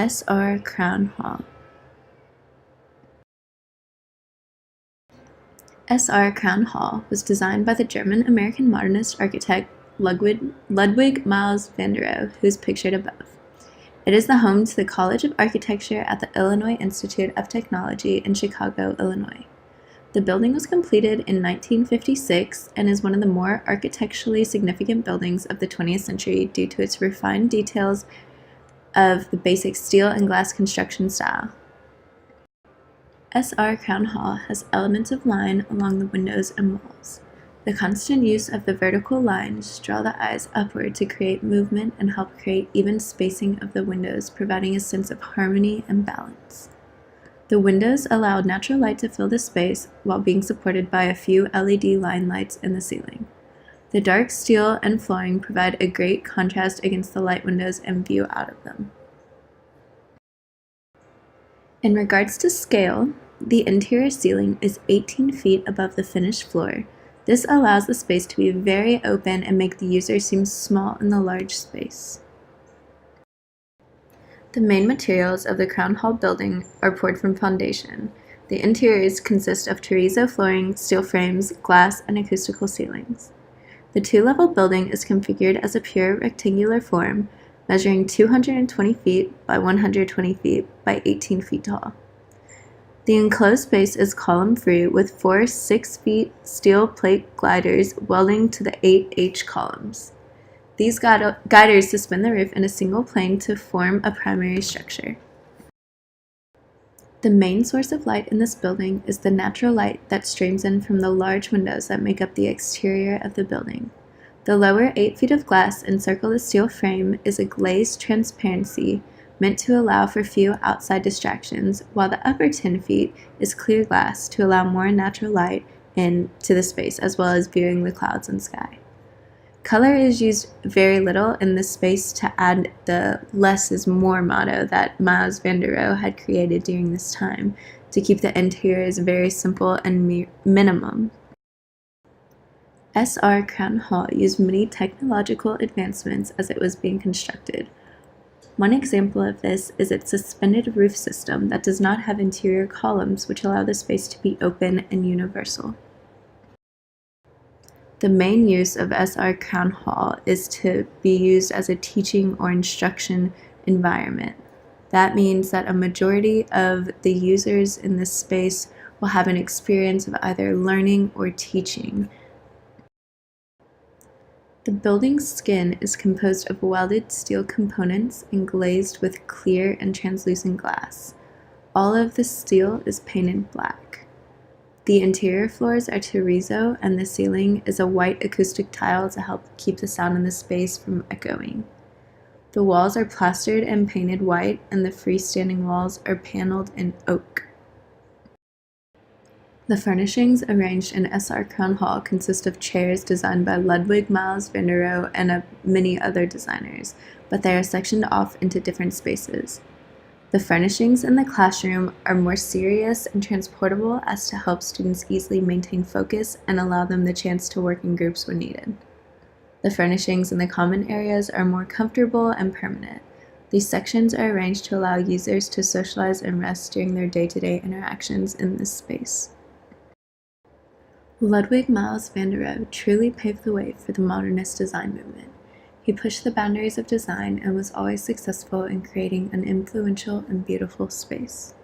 SR Crown Hall. SR Crown Hall was designed by the German-American modernist architect Ludwig Miles van der Rohe, who is pictured above. It is the home to the College of Architecture at the Illinois Institute of Technology in Chicago, Illinois. The building was completed in 1956 and is one of the more architecturally significant buildings of the 20th century due to its refined details of the basic steel and glass construction style. SR Crown Hall has elements of line along the windows and walls. The constant use of the vertical lines draw the eyes upward to create movement and help create even spacing of the windows, providing a sense of harmony and balance. The windows allow natural light to fill the space while being supported by a few LED line lights in the ceiling. The dark steel and flooring provide a great contrast against the light windows and view out of them. In regards to scale, the interior ceiling is 18 feet above the finished floor. This allows the space to be very open and make the user seem small in the large space. The main materials of the Crown Hall building are poured from foundation. The interiors consist of terrazzo flooring, steel frames, glass, and acoustical ceilings. The two-level building is configured as a pure rectangular form, measuring 220 feet by 120 feet by 18 feet tall. The enclosed space is column-free with 4 6-foot steel plate gliders welding to the 8 H columns. These guiders suspend the roof in a single plane to form a primary structure. The main source of light in this building is the natural light that streams in from the large windows that make up the exterior of the building. The lower 8 feet of glass encircle the steel frame is a glazed transparency meant to allow for few outside distractions, while the upper 10 feet is clear glass to allow more natural light into the space, as well as viewing the clouds and sky. Color is used very little in this space to add the less is more motto that Miles van der Rohe had created during this time to keep the interiors very simple and minimum. SR Crown Hall used many technological advancements as it was being constructed. One example of this is its suspended roof system that does not have interior columns, which allow the space to be open and universal. The main use of SR Crown Hall is to be used as a teaching or instruction environment. That means that a majority of the users in this space will have an experience of either learning or teaching. The building's skin is composed of welded steel components and glazed with clear and translucent glass. All of the steel is painted black. The interior floors are terrazzo, and the ceiling is a white acoustic tile to help keep the sound in the space from echoing. The walls are plastered and painted white, and the freestanding walls are paneled in oak. The furnishings arranged in SR Crown Hall consist of chairs designed by Ludwig Miles van der Rohe and many other designers, but they are sectioned off into different spaces. The furnishings in the classroom are more serious and transportable as to help students easily maintain focus and allow them the chance to work in groups when needed. The furnishings in the common areas are more comfortable and permanent. These sections are arranged to allow users to socialize and rest during their day-to-day interactions in this space. Ludwig Miles van der Rohe truly paved the way for the modernist design movement. He pushed the boundaries of design and was always successful in creating an influential and beautiful space.